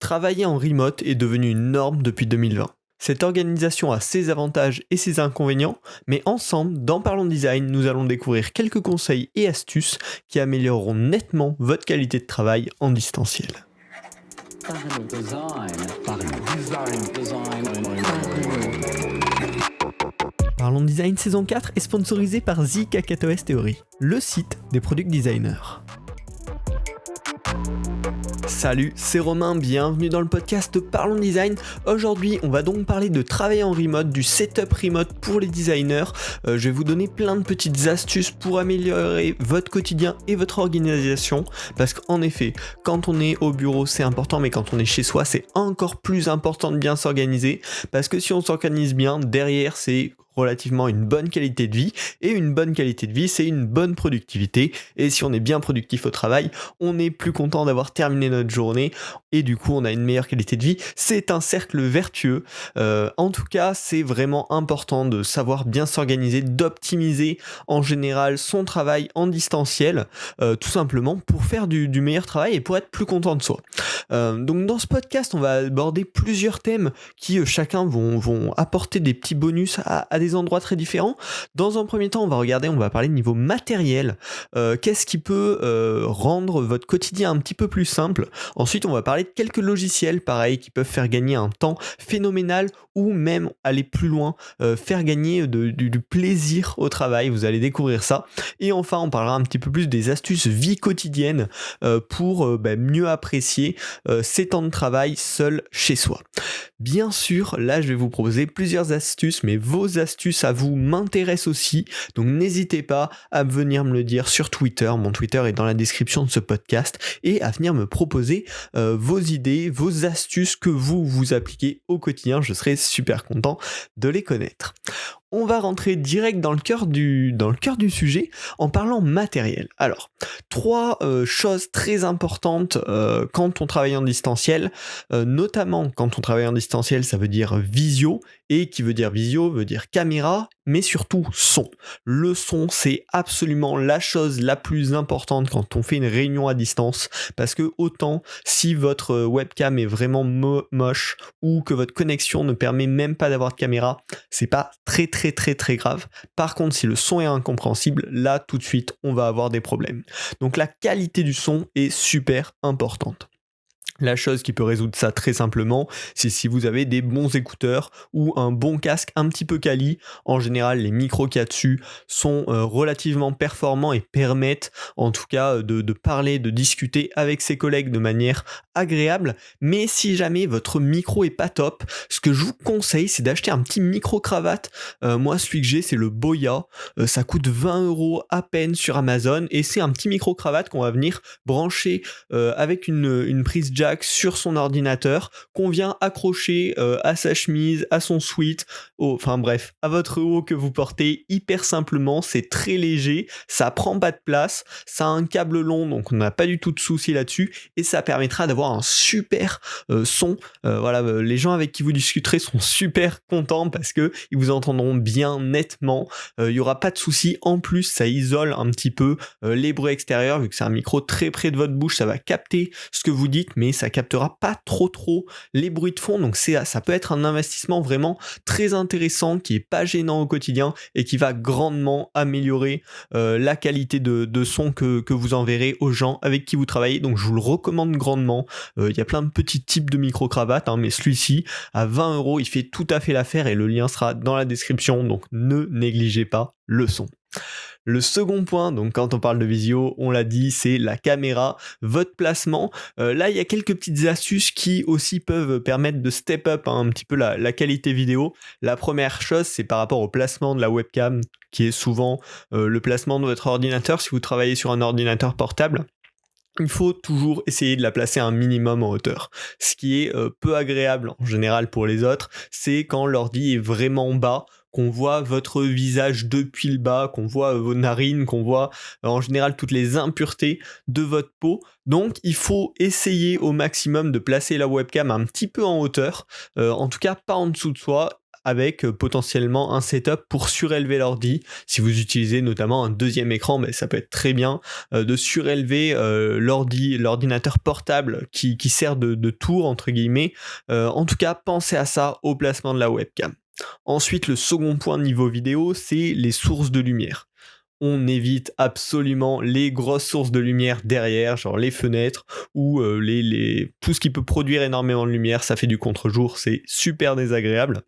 Travailler en remote est devenu une norme depuis 2020. Cette organisation a ses avantages et ses inconvénients, mais ensemble, dans Parlons Design, nous allons découvrir quelques conseils et astuces qui amélioreront nettement votre qualité de travail en distanciel. Parlons Design saison 4 est sponsorisé par The Kakatoes Theory, le site des product designers. Salut, c'est Romain, bienvenue dans le podcast Parlons Design. Aujourd'hui, on va donc parler de travailler en remote, du setup remote pour les designers. Je vais vous donner plein de petites astuces pour améliorer votre quotidien et votre organisation. Parce qu'en effet, quand on est au bureau, c'est important, mais quand on est chez soi, c'est encore plus important de bien s'organiser. Parce que si on s'organise bien, derrière, c'est relativement une bonne qualité de vie, et une bonne qualité de vie, c'est une bonne productivité, et si on est bien productif au travail, on est plus content d'avoir terminé notre journée, et du coup on a une meilleure qualité de vie. C'est un cercle vertueux. En tout cas, c'est vraiment important de savoir bien s'organiser, d'optimiser en général son travail en distanciel, tout simplement pour faire du meilleur travail et pour être plus content de soi. Donc dans ce podcast, on va aborder plusieurs thèmes qui chacun vont apporter des petits bonus à des endroits très différents. Dans un premier temps, on va parler de niveau matériel. Qu'est-ce qui peut rendre votre quotidien un petit peu plus simple. Ensuite, on va parler de quelques logiciels, pareil, qui peuvent faire gagner un temps phénoménal ou même aller plus loin, faire gagner du plaisir au travail. Vous allez découvrir ça. Et enfin, on parlera un petit peu plus des astuces vie quotidienne pour mieux apprécier ses temps de travail seul chez soi. Bien sûr, là, je vais vous proposer plusieurs astuces, mais vos astuces à vous m'intéressent aussi, donc n'hésitez pas à venir me le dire sur Twitter, mon Twitter est dans la description de ce podcast, et à venir me proposer vos idées, vos astuces que vous appliquez au quotidien, je serai super content de les connaître. On va rentrer direct dans le cœur du sujet en parlant matériel. Alors, trois choses très importantes quand on travaille en distanciel, notamment quand on travaille en distanciel, ça veut dire visio, et qui veut dire visio veut dire caméra, mais surtout son. Le son, c'est absolument la chose la plus importante quand on fait une réunion à distance, parce que autant si votre webcam est vraiment moche ou que votre connexion ne permet même pas d'avoir de caméra, c'est pas très grave. Par contre, si le son est incompréhensible, là tout de suite, on va avoir des problèmes. Donc la qualité du son est super importante. La chose qui peut résoudre ça très simplement, c'est si vous avez des bons écouteurs ou un bon casque un petit peu quali. En général, les micros qu'il y a dessus sont relativement performants et permettent en tout cas de parler, de discuter avec ses collègues de manière agréable. Mais si jamais votre micro est pas top, ce que je vous conseille, c'est d'acheter un petit micro-cravate. Moi, celui que j'ai, c'est le Boya. Ça coûte 20€ à peine sur Amazon et c'est un petit micro-cravate qu'on va venir brancher avec une prise jack sur son ordinateur qu'on vient accrocher à sa chemise, à son sweat, à votre haut que vous portez hyper simplement. C'est très léger, ça prend pas de place, ça a un câble long donc on n'a pas du tout de souci là-dessus et ça permettra d'avoir un super son. Les gens avec qui vous discuterez sont super contents parce que ils vous entendront bien nettement. Il y aura pas de souci. En plus, ça isole un petit peu les bruits extérieurs vu que c'est un micro très près de votre bouche. Ça va capter ce que vous dites, mais ça captera pas trop les bruits de fond, donc ça peut être un investissement vraiment très intéressant qui est pas gênant au quotidien et qui va grandement améliorer la qualité de son que vous enverrez aux gens avec qui vous travaillez. Donc je vous le recommande grandement. Il y a plein de petits types de micro-cravates, mais celui-ci à 20€, il fait tout à fait l'affaire et le lien sera dans la description, donc ne négligez pas le son. Le second point, donc quand on parle de visio, on l'a dit, c'est la caméra, votre placement. Là, il y a quelques petites astuces qui aussi peuvent permettre de step up un petit peu la qualité vidéo. La première chose, c'est par rapport au placement de la webcam, qui est souvent le placement de votre ordinateur si vous travaillez sur un ordinateur portable. Il faut toujours essayer de la placer un minimum en hauteur. Ce qui est peu agréable en général pour les autres, c'est quand l'ordi est vraiment bas, qu'on voit votre visage depuis le bas, qu'on voit vos narines, qu'on voit en général toutes les impuretés de votre peau. Donc il faut essayer au maximum de placer la webcam un petit peu en hauteur, en tout cas pas en dessous de soi, avec potentiellement un setup pour surélever l'ordi. Si vous utilisez notamment un deuxième écran, ça peut être très bien de surélever l'ordinateur portable qui sert de tour entre guillemets. En tout cas, pensez à ça au placement de la webcam. Ensuite, le second point niveau vidéo, c'est les sources de lumière. On évite absolument les grosses sources de lumière derrière, genre les fenêtres ou tout ce qui peut produire énormément de lumière, ça fait du contre-jour, c'est super désagréable.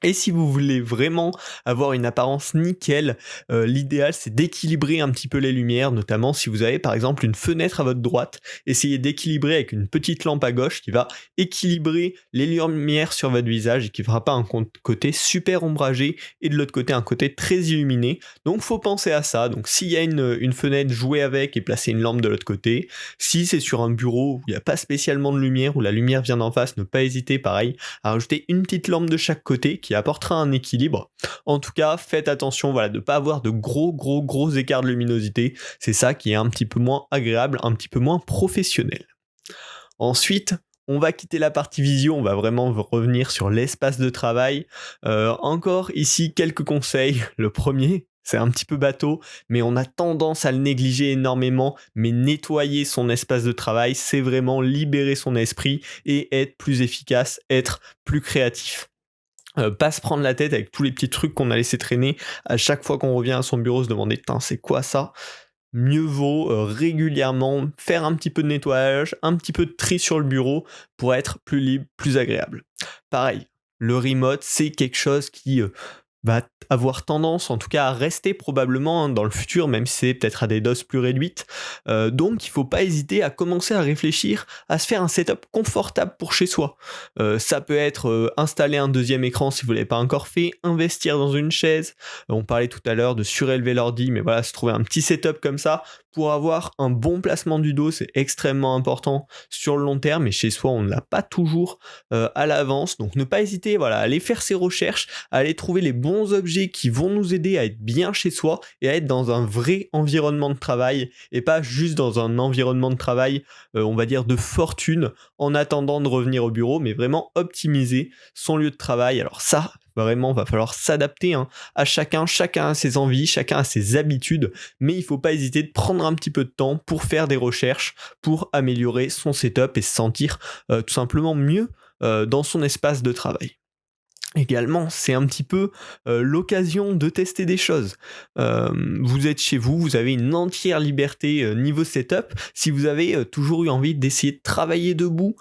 Et si vous voulez vraiment avoir une apparence nickel, l'idéal c'est d'équilibrer un petit peu les lumières, notamment si vous avez par exemple une fenêtre à votre droite, essayez d'équilibrer avec une petite lampe à gauche qui va équilibrer les lumières sur votre visage et qui ne fera pas un côté super ombragé et de l'autre côté un côté très illuminé. Donc faut penser à ça, donc s'il y a une fenêtre, jouez avec et placez une lampe de l'autre côté. Si c'est sur un bureau où il n'y a pas spécialement de lumière, où la lumière vient d'en face, ne pas hésiter pareil à rajouter une petite lampe de chaque côté qui apportera un équilibre. En tout cas, faites attention de ne pas avoir de gros écarts de luminosité. C'est ça qui est un petit peu moins agréable, un petit peu moins professionnel. Ensuite, on va quitter la partie visio, on va vraiment revenir sur l'espace de travail. Encore ici, quelques conseils. Le premier, c'est un petit peu bateau, mais on a tendance à le négliger énormément, mais nettoyer son espace de travail, c'est vraiment libérer son esprit et être plus efficace, être plus créatif. Pas se prendre la tête avec tous les petits trucs qu'on a laissé traîner à chaque fois qu'on revient à son bureau, se demander c'est quoi ça. Mieux vaut régulièrement faire un petit peu de nettoyage, un petit peu de tri sur le bureau pour être plus libre, plus agréable. Pareil, le remote c'est quelque chose qui va avoir tendance en tout cas à rester probablement dans le futur, même si c'est peut-être à des doses plus réduites. Donc il ne faut pas hésiter à commencer à réfléchir à se faire un setup confortable pour chez soi. Ça peut être installer un deuxième écran si vous ne l'avez pas encore fait, investir dans une chaise. On parlait tout à l'heure de surélever l'ordi, mais voilà, se trouver un petit setup comme ça pour avoir un bon placement du dos, c'est extrêmement important sur le long terme, et chez soi on ne l'a pas toujours à l'avance. Donc ne pas hésiter à aller faire ses recherches, à aller trouver les bons objets qui vont nous aider à être bien chez soi et à être dans un vrai environnement de travail et pas juste dans un environnement de travail on va dire de fortune en attendant de revenir au bureau, mais vraiment optimiser son lieu de travail. Alors ça, vraiment, va falloir s'adapter à chacun a ses envies, chacun a ses habitudes, mais il ne faut pas hésiter de prendre un petit peu de temps pour faire des recherches, pour améliorer son setup et se sentir tout simplement mieux dans son espace de travail. Également, c'est un petit peu l'occasion de tester des choses. Vous êtes chez vous, vous avez une entière liberté niveau setup. Si vous avez toujours eu envie d'essayer de travailler debout,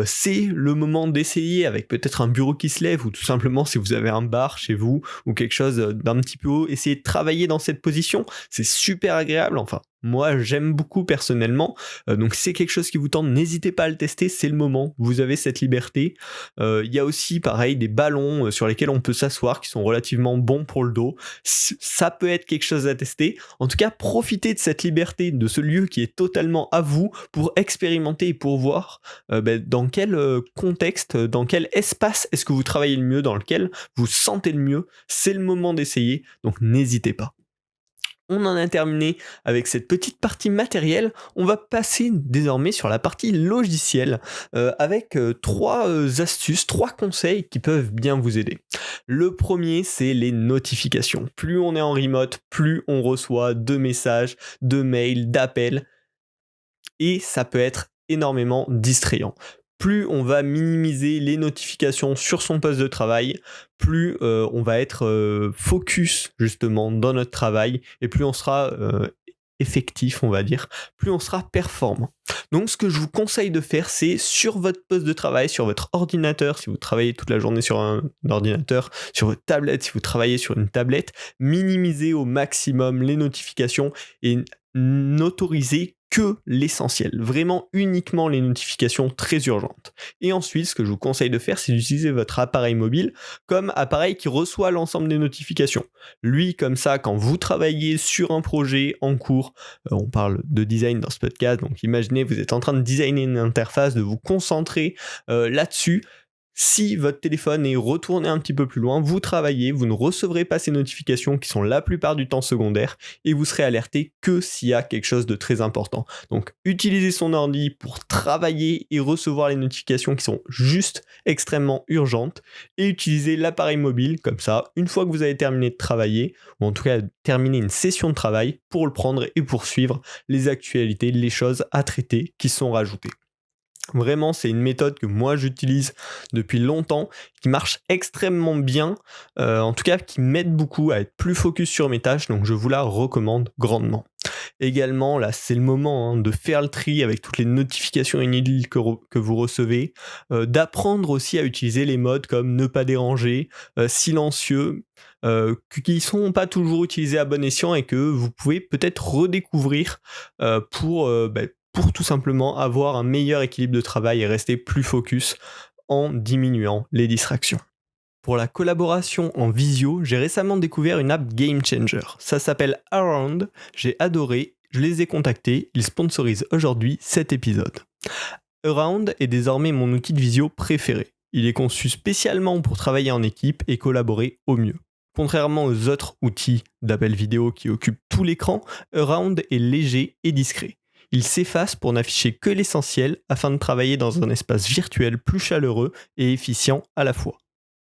c'est le moment d'essayer avec peut-être un bureau qui se lève, ou tout simplement si vous avez un bar chez vous ou quelque chose d'un petit peu haut, essayez de travailler dans cette position. C'est super agréable, enfin. Moi, j'aime beaucoup personnellement, donc si c'est quelque chose qui vous tente, n'hésitez pas à le tester, c'est le moment, vous avez cette liberté. Il y a aussi, pareil, des ballons sur lesquels on peut s'asseoir, qui sont relativement bons pour le dos. Ça peut être quelque chose à tester. En tout cas, profitez de cette liberté, de ce lieu qui est totalement à vous, pour expérimenter et pour voir dans quel contexte, dans quel espace est-ce que vous travaillez le mieux, dans lequel vous sentez le mieux. C'est le moment d'essayer, donc n'hésitez pas. On en a terminé avec cette petite partie matérielle. On va passer désormais sur la partie logicielle avec trois astuces, trois conseils qui peuvent bien vous aider. Le premier, c'est les notifications. Plus on est en remote, plus on reçoit de messages, de mails, d'appels, et ça peut être énormément distrayant. Plus on va minimiser les notifications sur son poste de travail, plus on va être focus justement dans notre travail, et plus on sera effectif, on va dire, plus on sera performant. Donc ce que je vous conseille de faire, c'est sur votre poste de travail, sur votre ordinateur, si vous travaillez toute la journée sur un ordinateur, sur votre tablette, si vous travaillez sur une tablette, minimiser au maximum les notifications et n'autoriser que l'essentiel, vraiment uniquement les notifications très urgentes. Et ensuite, ce que je vous conseille de faire, c'est d'utiliser votre appareil mobile comme appareil qui reçoit l'ensemble des notifications. Lui, comme ça, quand vous travaillez sur un projet en cours, on parle de design dans ce podcast, donc imaginez, vous êtes en train de designer une interface, de vous concentrer là-dessus. Si votre téléphone est retourné un petit peu plus loin, vous travaillez, vous ne recevrez pas ces notifications qui sont la plupart du temps secondaires et vous serez alerté que s'il y a quelque chose de très important. Donc utilisez son ordi pour travailler et recevoir les notifications qui sont juste extrêmement urgentes et utilisez l'appareil mobile comme ça, une fois que vous avez terminé de travailler, ou en tout cas terminé une session de travail, pour le prendre et poursuivre les actualités, les choses à traiter qui sont rajoutées. Vraiment, c'est une méthode que moi j'utilise depuis longtemps, qui marche extrêmement bien, en tout cas qui m'aide beaucoup à être plus focus sur mes tâches, donc je vous la recommande grandement. Également, là c'est le moment de faire le tri avec toutes les notifications inutiles que vous recevez, d'apprendre aussi à utiliser les modes comme ne pas déranger, silencieux, qui ne sont pas toujours utilisés à bon escient et que vous pouvez peut-être redécouvrir pour tout simplement avoir un meilleur équilibre de travail et rester plus focus en diminuant les distractions. Pour la collaboration en visio, j'ai récemment découvert une app Game Changer. Ça s'appelle Around, j'ai adoré, je les ai contactés, ils sponsorisent aujourd'hui cet épisode. Around est désormais mon outil de visio préféré. Il est conçu spécialement pour travailler en équipe et collaborer au mieux. Contrairement aux autres outils d'appel vidéo qui occupent tout l'écran, Around est léger et discret. Il s'efface pour n'afficher que l'essentiel afin de travailler dans un espace virtuel plus chaleureux et efficient à la fois.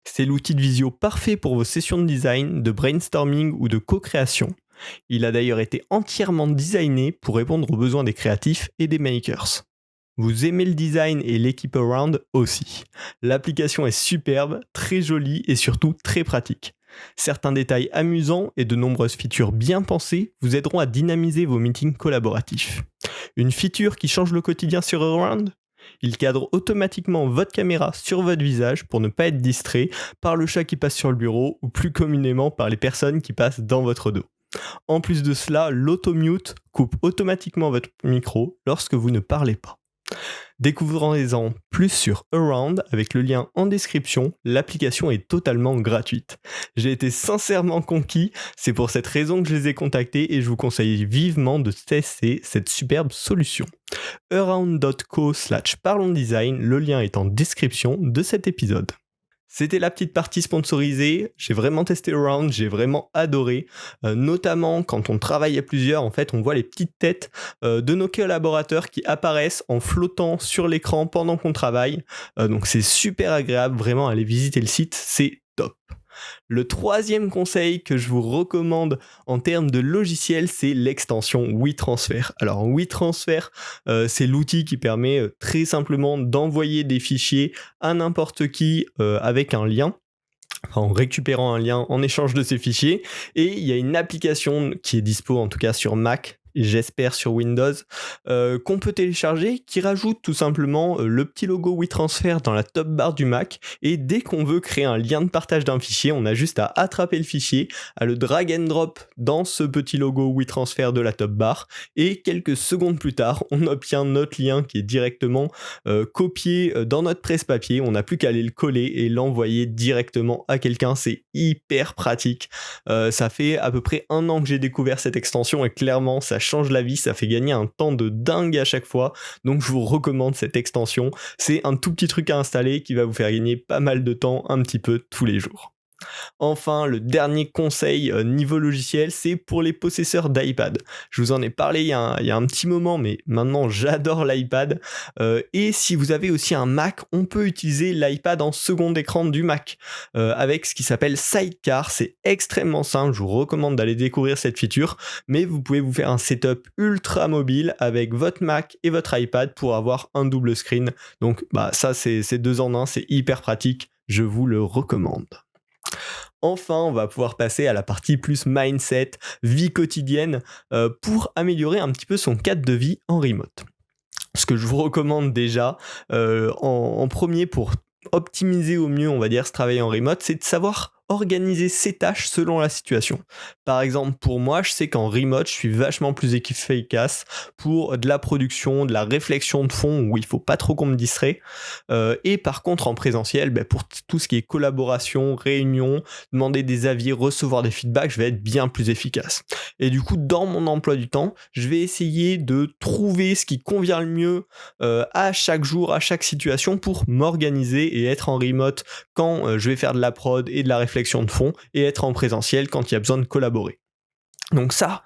C'est l'outil de visio parfait pour vos sessions de design, de brainstorming ou de co-création. Il a d'ailleurs été entièrement designé pour répondre aux besoins des créatifs et des makers. Vous aimez le design et l'équipe Around aussi. L'application est superbe, très jolie et surtout très pratique. Certains détails amusants et de nombreuses features bien pensées vous aideront à dynamiser vos meetings collaboratifs. Une feature qui change le quotidien sur Around ? Il cadre automatiquement votre caméra sur votre visage pour ne pas être distrait par le chat qui passe sur le bureau ou plus communément par les personnes qui passent dans votre dos. En plus de cela, l'auto-mute coupe automatiquement votre micro lorsque vous ne parlez pas. Découvrez-en plus sur Around avec le lien en description, l'application est totalement gratuite. J'ai été sincèrement conquis, c'est pour cette raison que je les ai contactés et je vous conseille vivement de tester cette superbe solution. around.co/parlonsdesign, le lien est en description de cet épisode. C'était la petite partie sponsorisée, j'ai vraiment testé Around, j'ai vraiment adoré, notamment quand on travaille à plusieurs, en fait on voit les petites têtes de nos collaborateurs qui apparaissent en flottant sur l'écran pendant qu'on travaille, donc c'est super agréable, vraiment allez visiter le site, c'est top. Le troisième conseil que je vous recommande en termes de logiciel, c'est l'extension WeTransfer. Alors WeTransfer, c'est l'outil qui permet très simplement d'envoyer des fichiers à n'importe qui avec un lien. En récupérant un lien en échange de ces fichiers, et il y a une application qui est dispo en tout cas sur Mac, j'espère sur Windows, qu'on peut télécharger, qui rajoute tout simplement le petit logo WeTransfer dans la top bar du Mac, et dès qu'on veut créer un lien de partage d'un fichier, on a juste à attraper le fichier, à le drag and drop dans ce petit logo WeTransfer de la top bar, et quelques secondes plus tard, on obtient notre lien qui est directement copié dans notre presse-papier, on n'a plus qu'à aller le coller et l'envoyer directement à quelqu'un, c'est hyper pratique. Ça fait à peu près 1 an que j'ai découvert cette extension et clairement ça change la vie, ça fait gagner un temps de dingue à chaque fois, donc je vous recommande cette extension, c'est un tout petit truc à installer qui va vous faire gagner pas mal de temps un petit peu tous les jours. Enfin, le dernier conseil niveau logiciel, c'est pour les possesseurs d'iPad. Je vous en ai parlé il y a un petit moment, mais maintenant j'adore l'iPad. Et si vous avez aussi un Mac, on peut utiliser l'iPad en second écran du Mac avec ce qui s'appelle Sidecar. C'est extrêmement simple, je vous recommande d'aller découvrir cette feature, mais vous pouvez vous faire un setup ultra mobile avec votre Mac et votre iPad pour avoir un double screen. Donc ça c'est 2 en 1, c'est hyper pratique, je vous le recommande. Enfin, on va pouvoir passer à la partie plus mindset, vie quotidienne, pour améliorer un petit peu son cadre de vie en remote. Ce que je vous recommande déjà, en premier pour optimiser au mieux, on va dire, ce travail en remote, c'est de savoir organiser ses tâches selon la situation. Par exemple, pour moi, je sais qu'en remote, je suis vachement plus efficace pour de la production, de la réflexion de fond où il faut pas trop qu'on me distrait. Et par contre, en présentiel, pour tout ce qui est collaboration, réunion, demander des avis, recevoir des feedbacks, je vais être bien plus efficace. Et du coup, dans mon emploi du temps, je vais essayer de trouver ce qui convient le mieux à chaque jour, à chaque situation pour m'organiser et être en remote quand je vais faire de la prod et de la réflexion de fond et être en présentiel quand il y a besoin de collaborer. Donc ça,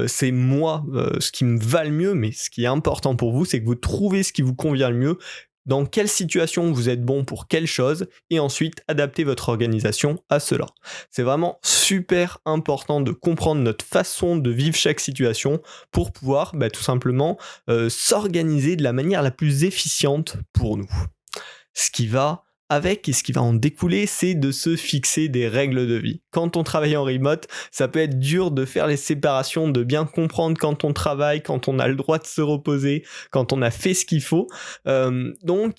c'est moi ce qui me va le mieux, mais ce qui est important pour vous, c'est que vous trouvez ce qui vous convient le mieux, dans quelle situation vous êtes bon pour quelle chose, et ensuite adapter votre organisation à cela. C'est vraiment super important de comprendre notre façon de vivre chaque situation pour pouvoir tout simplement s'organiser de la manière la plus efficiente pour nous. Ce qui va avec et ce qui va en découler, c'est de se fixer des règles de vie. Quand on travaille en remote, ça peut être dur de faire les séparations, de bien comprendre quand on travaille, quand on a le droit de se reposer, quand on a fait ce qu'il faut. Donc,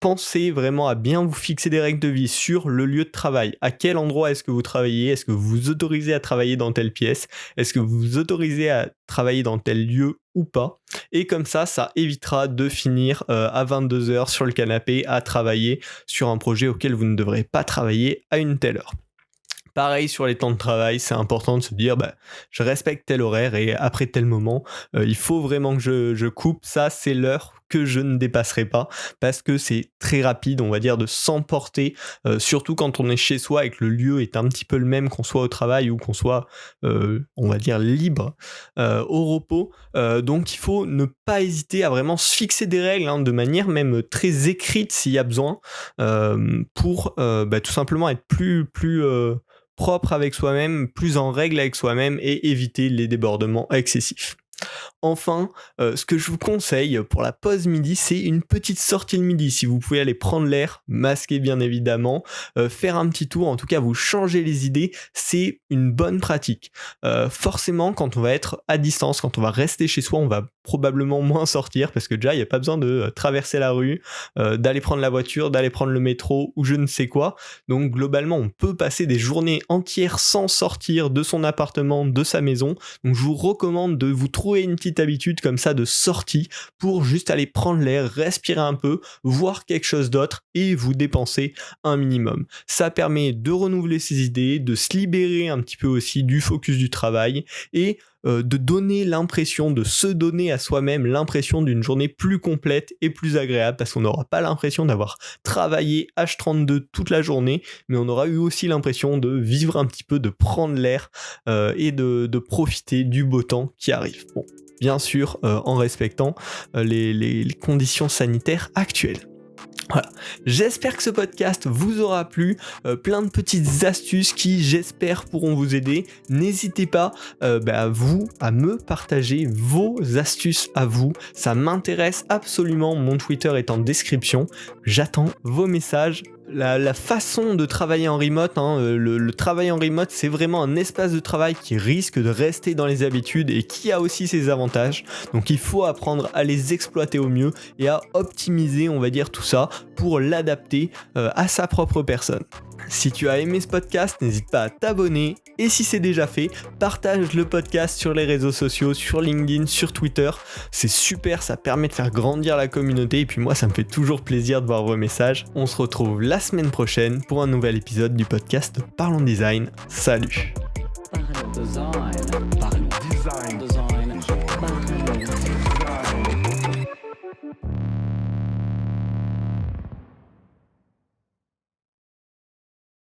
pensez vraiment à bien vous fixer des règles de vie sur le lieu de travail. À quel endroit est-ce que vous travaillez ? Est-ce que vous vous autorisez à travailler dans telle pièce ? Est-ce que vous vous autorisez à travailler dans tel lieu ou pas ? Et comme ça évitera de finir à 22h sur le canapé à travailler sur un projet auquel vous ne devrez pas travailler à une telle heure. Pareil sur les temps de travail, c'est important de se dire je respecte tel horaire et après tel moment, il faut vraiment que je coupe, ça c'est l'heure que je ne dépasserai pas parce que c'est très rapide, on va dire, de s'emporter, surtout quand on est chez soi et que le lieu est un petit peu le même qu'on soit au travail ou qu'on soit, on va dire, libre au repos. Donc il faut ne pas hésiter à vraiment se fixer des règles de manière même très écrite s'il y a besoin pour tout simplement être plus propre avec soi-même, plus en règle avec soi-même et éviter les débordements excessifs. Enfin, ce que je vous conseille pour la pause midi, c'est une petite sortie le midi. Si vous pouvez aller prendre l'air, masquer bien évidemment, faire un petit tour, en tout cas vous changer les idées, c'est une bonne pratique. Forcément, quand on va être à distance, quand on va rester chez soi, on va probablement moins sortir parce que déjà il n'y a pas besoin de traverser la rue, d'aller prendre la voiture, d'aller prendre le métro ou je ne sais quoi. Donc globalement, on peut passer des journées entières sans sortir de son appartement, de sa maison. Donc je vous recommande de vous trouver une petite habitude comme ça de sortie pour juste aller prendre l'air, respirer un peu, voir quelque chose d'autre et vous dépenser un minimum. Ça permet de renouveler ses idées, de se libérer un petit peu aussi du focus du travail et de donner l'impression, de se donner à soi-même l'impression d'une journée plus complète et plus agréable parce qu'on n'aura pas l'impression d'avoir travaillé H32 toute la journée, mais on aura eu aussi l'impression de vivre un petit peu, de prendre l'air et de profiter du beau temps qui arrive. Bon, bien sûr, en respectant les conditions sanitaires actuelles. Voilà, j'espère que ce podcast vous aura plu, plein de petites astuces qui j'espère pourront vous aider. N'hésitez pas à me partager vos astuces à vous, ça m'intéresse absolument, mon Twitter est en description, j'attends vos messages. La façon de travailler en remote, le travail en remote, c'est vraiment un espace de travail qui risque de rester dans les habitudes et qui a aussi ses avantages. Donc il faut apprendre à les exploiter au mieux et à optimiser, on va dire, tout ça pour l'adapter à sa propre personne. Si tu as aimé ce podcast, n'hésite pas à t'abonner et si c'est déjà fait, partage le podcast sur les réseaux sociaux, sur LinkedIn, sur Twitter. C'est super, ça permet de faire grandir la communauté et puis moi ça me fait toujours plaisir de voir vos messages. On se retrouve la semaine prochaine pour un nouvel épisode du podcast Parlons Design. Salut.